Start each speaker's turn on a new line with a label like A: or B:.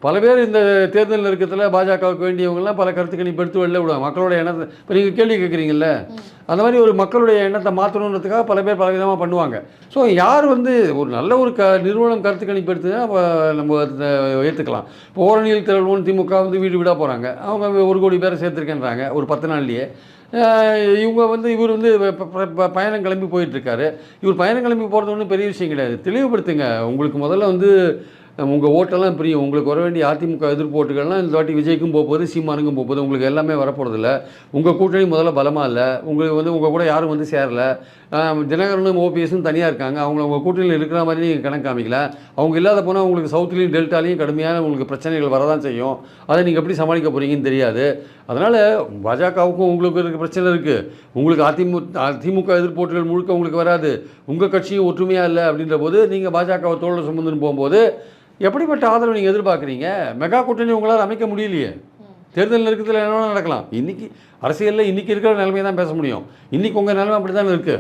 A: பல பேர் இந்த தேர்தல் நெருக்கத்தில் பாஜகவுக்கு வேண்டியவங்கலாம் பல கருத்து கணிப்பு எடுத்து வெளில விடுவாங்க. மக்களோட எண்ணத்தை இப்போ நீங்கள் கேள்வி கேட்குறீங்கல்ல, அந்த மாதிரி ஒரு மக்களுடைய எண்ணத்தை மாற்றணுன்றதுக்காக பல பேர் பல விதமாக பண்ணுவாங்க. ஸோ யார் ஒரு நல்ல ஒரு நிறுவனம் கருத்து கணிப்பு எடுத்துன்னா அப்போ நம்ம ஏற்றுக்கலாம். இப்போ ஓரணியில் திரள்வோம் திமுக வீடு வீடாக போகிறாங்க. அவங்க 1 கோடி பேரை சேர்த்துருக்கேன்றாங்க ஒரு 10 நாள்லேயே. இவர் பயணம் கிளம்பி போயிட்டுருக்காரு. இவர் பயணம் கிளம்பி போகிறது ஒன்றும் பெரிய விஷயம் கிடையாது. தெளிவுபடுத்துங்க. உங்களுக்கு முதல்ல உங்கள் ஓட்டெல்லாம் பிரியும். உங்களுக்கு வர வேண்டிய அதிமுக எதிர்ப்பு ஓட்டுகள்லாம் இந்த வாட்டி விஜய்க்கும் போகுது, சீமானுக்கும் போகுது. உங்களுக்கு எல்லாமே வரப்போகிறதில்ல. உங்கள் கூட்டணி முதல்ல பலமாக இல்லை. உங்களுக்கு உங்கள் கூட யாரும் சேரலை. தினகரனும் ஓபிஎஸும் தனியாக இருக்காங்க. உங்கள் கூட்டணியில் இருக்கிற மாதிரி நீங்கள் கணக்கு காமிக்கல. அவங்க இல்லாத போனால் உங்களுக்கு சவுத்துலேயும் டெல்டாலையும் கடுமையான உங்களுக்கு பிரச்சனைகள் வரதான் செய்யும். அதை நீங்கள் எப்படி சமாளிக்க போகிறீங்கன்னு தெரியாது. அதனால் பாஜகவுக்கும் உங்களுக்கு இருக்க பிரச்சனை இருக்குது. உங்களுக்கு அதிமுக எதிர்ப்பு ஓட்டுகள் முழுக்க உங்களுக்கு வராது. உங்கள் கட்சியும் ஒற்றுமையாக இல்லை அப்படின்ற போது நீங்கள் பாஜகவை தோளில் சுமந்துன்னு போகும்போது எப்படிப்பட்ட ஆதரவு நீங்கள் எதிர்பார்க்குறீங்க? மெகா கூட்டணி உங்களால் அமைக்க முடியலையே. தேர்தல் நெருக்கத்தில் என்ன நடக்கலாம். இன்றைக்கி அரசியலில் இன்றைக்கி இருக்கிற நிலைமையை தான் பேச முடியும். இன்றைக்கி உங்கள் நிலைமை அப்படி தான் இருக்குது.